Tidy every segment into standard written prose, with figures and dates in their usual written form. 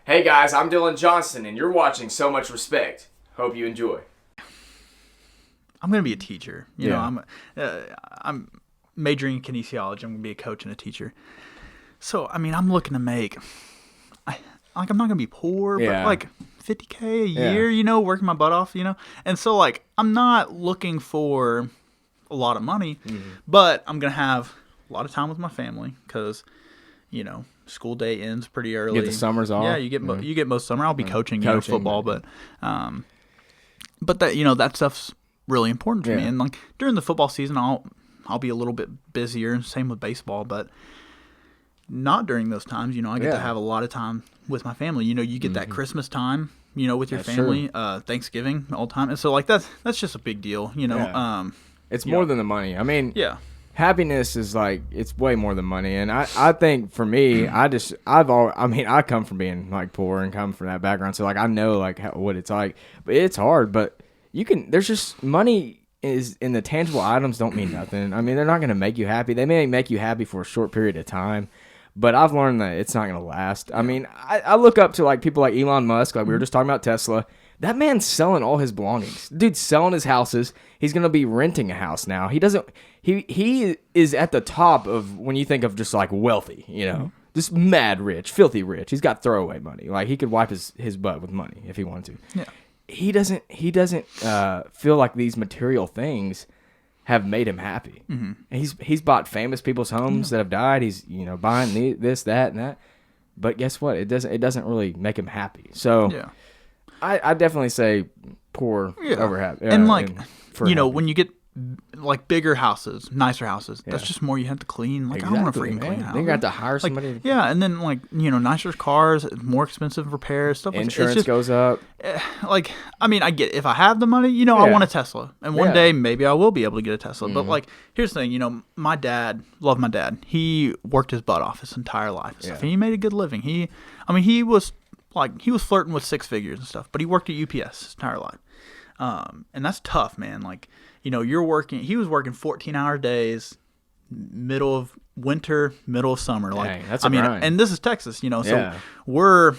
Hey guys, I'm Dylan Johnson, and you're watching So Much Respect. Hope you enjoy. I'm going to be a teacher. You know, I'm majoring in kinesiology. I'm going to be a coach and a teacher. So, I mean, I'm looking to make, I'm not going to be poor, but like $50K a year, you know, working my butt off, you know. And so, like, I'm not looking for a lot of money, but I'm going to have a lot of time with my family because, you know, school day ends pretty early. You get the summers off. Yeah, you get most summer. I'll be coaching you know, football, but that, you know, that stuff's really important to me. And like during the football season, I'll be a little bit busier. Same with baseball, but not during those times. You know, I get to have a lot of time with my family. You know, you get that Christmas time, you know, with your family, Thanksgiving all the time, and so like that's just a big deal. You know, it's more than the money. I mean, happiness is like, it's way more than money. And I think for me, I come from being like poor and come from that background. So like, I know like what it's like, but it's hard, but there's just money is in the tangible items don't mean nothing. I mean, they're not going to make you happy. They may make you happy for a short period of time, but I've learned that it's not going to last. I mean, I look up to like people like Elon Musk, like we were just talking about Tesla. That man's selling all his belongings. Dude's selling his houses. He's going to be renting a house now. He is at the top of when you think of just like wealthy, you know, just mad rich, filthy rich. He's got throwaway money. Like he could wipe his butt with money if he wanted to. Yeah. He doesn't feel like these material things have made him happy. And he's bought famous people's homes that have died. He's, you know, buying this, that, and that. But guess what? It doesn't really make him happy. So I definitely say poor over happy. And like, you know, when you get like bigger houses, nicer houses, that's just more you have to clean. Like, I don't want to freaking clean house. Then you got to hire somebody. Like, and then like, you know, nicer cars, more expensive repairs, stuff like that. Insurance goes up. Like, I mean, I get if I have the money, you know, I want a Tesla. And one day maybe I will be able to get a Tesla. But like, here's the thing, you know, my dad, love my dad. He worked his butt off his entire life and stuff. And he made a good living. He was flirting with six figures and stuff, but he worked at UPS his entire life. And that's tough, man. Like, you know, he was working 14-hour days, middle of winter, middle of summer. Like, dang, that's a grind. And this is Texas, you know, so we're,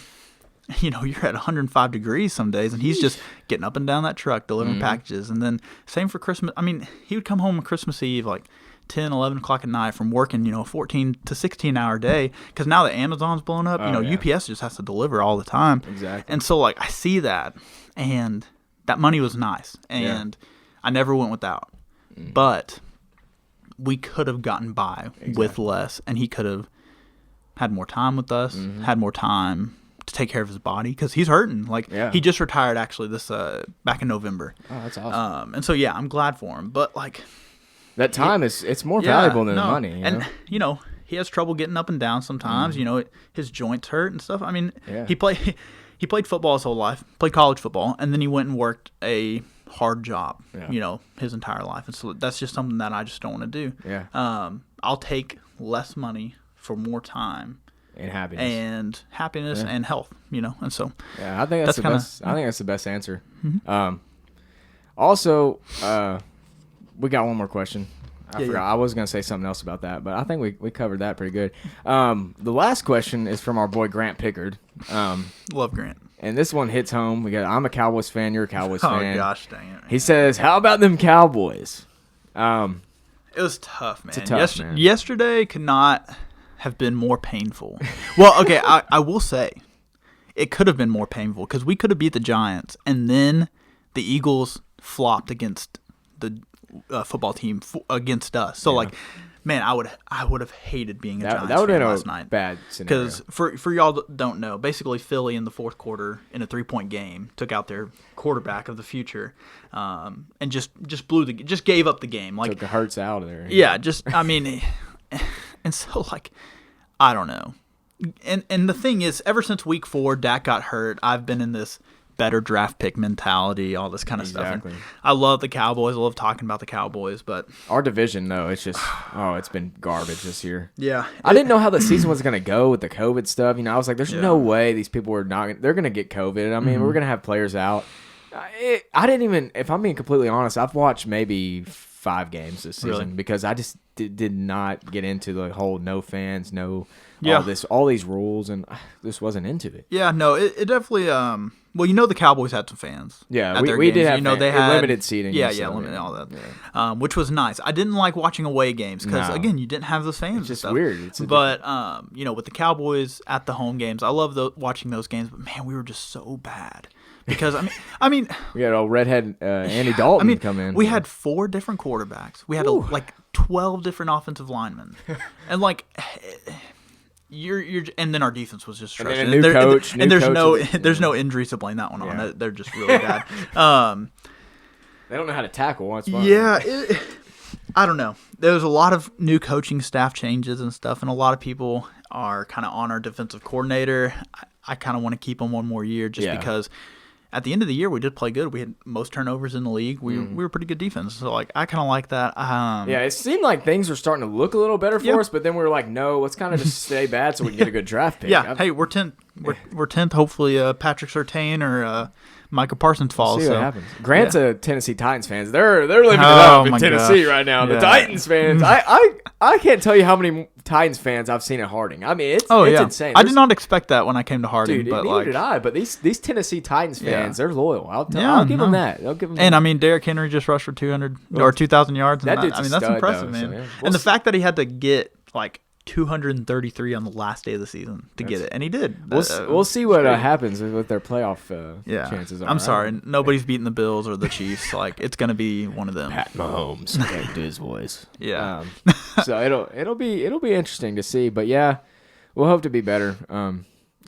you know, you're at 105 degrees some days, and he's just getting up and down that truck, delivering packages. And then same for Christmas. I mean, he would come home on Christmas Eve, like 10, 11 o'clock at night from working, you know, a 14 to 16-hour day. Because now that Amazon's blown up, UPS just has to deliver all the time. Exactly. And so, like, I see that, and that money was nice, and I never went without. But we could have gotten by with less, and he could have had more time with us, had more time to take care of his body, because he's hurting. Like, he just retired, actually, this back in November. Oh, that's awesome. And so, I'm glad for him. But, like, that time it's more valuable than the money. You know? You know, he has trouble getting up and down sometimes. You know, his joints hurt and stuff. I mean, he played football his whole life, played college football, and then he went and worked a hard job, you know, his entire life. And so that's just something that I just don't want to do. Yeah. I'll take less money for more time and happiness and health, you know. And so I think that's the best. I think that's the best answer. Also, we got one more question. I forgot. I was going to say something else about that, but I think we covered that pretty good. The last question is from our boy Grant Pickard. Love Grant. And this one hits home. I'm a Cowboys fan. You're a Cowboys fan. Oh, gosh dang it. Man. He says, how about them Cowboys? It was tough, man. It's tough, man. Yesterday could not have been more painful. Well, okay, I will say it could have been more painful because we could have beat the Giants, and then the Eagles flopped against the football team against us. So, like, man, I would have hated being a Giants fan last night. Bad scenario. Because for y'all that don't know, basically Philly in the fourth quarter in a 3-point game took out their quarterback of the future, and just gave up the game. Like, took the Hurts out of there. Yeah, and so, like, I don't know. And the thing is, ever since week 4, Dak got hurt, I've been in this better draft pick mentality, all this kind of stuff. And I love the Cowboys. I love talking about the Cowboys, but our division, though, it's just it's been garbage this year. Yeah, I didn't know how the season was going to go with the COVID stuff. You know, I was like, there's no way these people are not. They're going to get COVID. I mean, we're going to have players out. I didn't even. If I'm being completely honest, I've watched maybe 5 games this season because did not get into the whole no fans, all these rules, and just wasn't into it. Yeah, no, it definitely. Well, the Cowboys had some fans. Yeah, we did have they had limited seating. Yeah, limited all that, which was nice. I didn't like watching away games because again, you didn't have those fans. It's just and stuff. weird. But with the Cowboys at the home games, I love watching those games. But man, we were just so bad. Because I mean, we had old redhead Andy Dalton come in. We had 4 different quarterbacks. We had 12 different offensive linemen, and you're and then our defense was just trash. And a new coach. And there's no injuries to blame that one on. They're just really bad. They don't know how to tackle. That's why. Yeah, I don't know. There was a lot of new coaching staff changes and stuff, and a lot of people are kind of on our defensive coordinator. I kind of want to keep him one more year just because. At the end of the year, we did play good. We had most turnovers in the league. We were pretty good defense. So, I kind of like that. It seemed like things were starting to look a little better for us, but then we were like, no, let's kind of just stay bad so we can get a good draft pick. Hey, we're 10th. We're 10th. Hopefully, Patrick Surtain or Micah Parsons falls. See what happens. Grant's a Tennessee Titans fans. They're living it up in Tennessee right now. The Titans fans. I can't tell you how many Titans fans I've seen at Harding. I mean, it's insane. I did not expect that when I came to Harding. Dude, but neither did I. But these Tennessee Titans fans, they're loyal. I'll give them that. And Derrick Henry just rushed for 200 or 2,000 yards. That dude's that's impressive, though, man. So, and the fact that he had to get 233 on the last day of the season to get it, and he did. We'll see what happens with their playoff chances. I'm sorry, nobody's beating the Bills or the Chiefs. It's going to be one of them. Pat Mahomes, can't do his voice. Yeah. So it'll be interesting to see, but we'll hope to be better.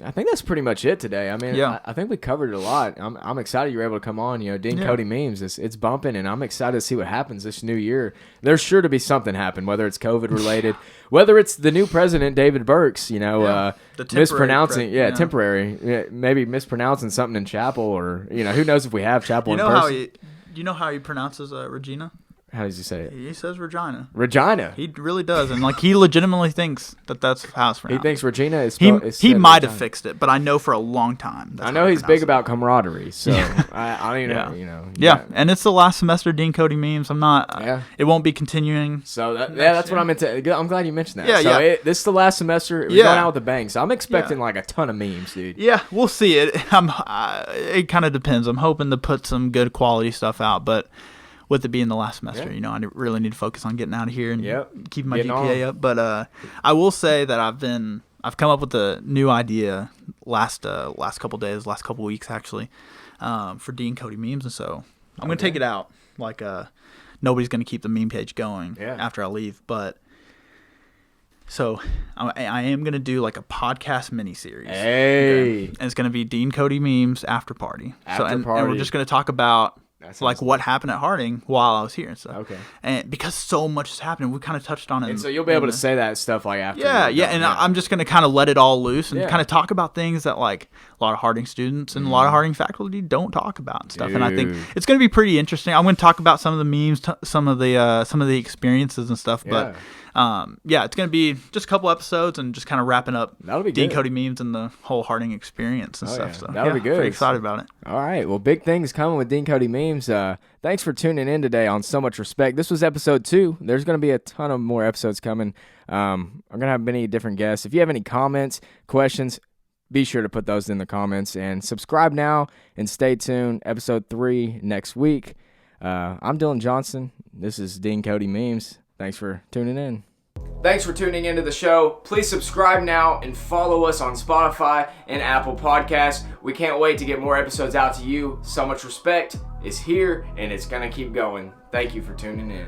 I think that's pretty much it today. I mean, I think we covered it a lot. I'm excited you were able to come on. Deancodymemes, it's bumping, and I'm excited to see what happens this new year. There's sure to be something happen, whether it's COVID related, whether it's the new president David Burks, mispronouncing, temporary, maybe mispronouncing something in chapel, or who knows if we have chapel in person. You know how he pronounces Regina? How does he say it? He says Regina. Regina. He really does, and he legitimately thinks that's how it's pronounced. He thinks Regina is. He might have fixed it, but I know for a long time. I know he's big about camaraderie, so I don't even know. Yeah, and it's the last semester Deancodymemes. I'm not. It won't be continuing. So that's what I'm into. I'm glad you mentioned that. This is the last semester. We're going out with a bang, so I'm expecting a ton of memes, dude. Yeah, we'll see it. It kind of depends. I'm hoping to put some good quality stuff out, but. With it being the last semester, I really need to focus on getting out of here and keeping my GPA up. But I will say that I've come up with a new idea last couple days, last couple weeks actually, for Deancodymemes, and so I'm gonna take it out. Nobody's gonna keep the meme page going after I leave, but. So I am gonna do a podcast miniseries. Hey, and it's gonna be Deancodymemes After Party. And we're just gonna talk about. What happened at Harding while I was here and stuff. Okay. And because so much is happening, we kind of touched on it. And so you'll be able to say that stuff after. And I'm just going to kind of let it all loose and kind of talk about things that a lot of Harding students and a lot of Harding faculty don't talk about and stuff. Dude. And I think it's going to be pretty interesting. I'm going to talk about some of the memes, some of the experiences and stuff. But it's going to be just a couple episodes and just kind of wrapping up Deancodymemes and the whole Harding experience and stuff. So that'll be good. Pretty excited about it. All right. Well, big things coming with Deancodymemes. Thanks for tuning in today on So Much Respect. This was episode 2. There's going to be a ton of more episodes coming. I'm going to have many different guests. If you have any comments, questions, be sure to put those in the comments. And subscribe now and stay tuned. Episode 3 next week. I'm Dylan Johnson. This is Deancodymemes. Thanks for tuning in. Thanks for tuning into the show. Please subscribe now and follow us on Spotify and Apple Podcasts. We can't wait to get more episodes out to you. So Much Respect is here, and it's going to keep going. Thank you for tuning in.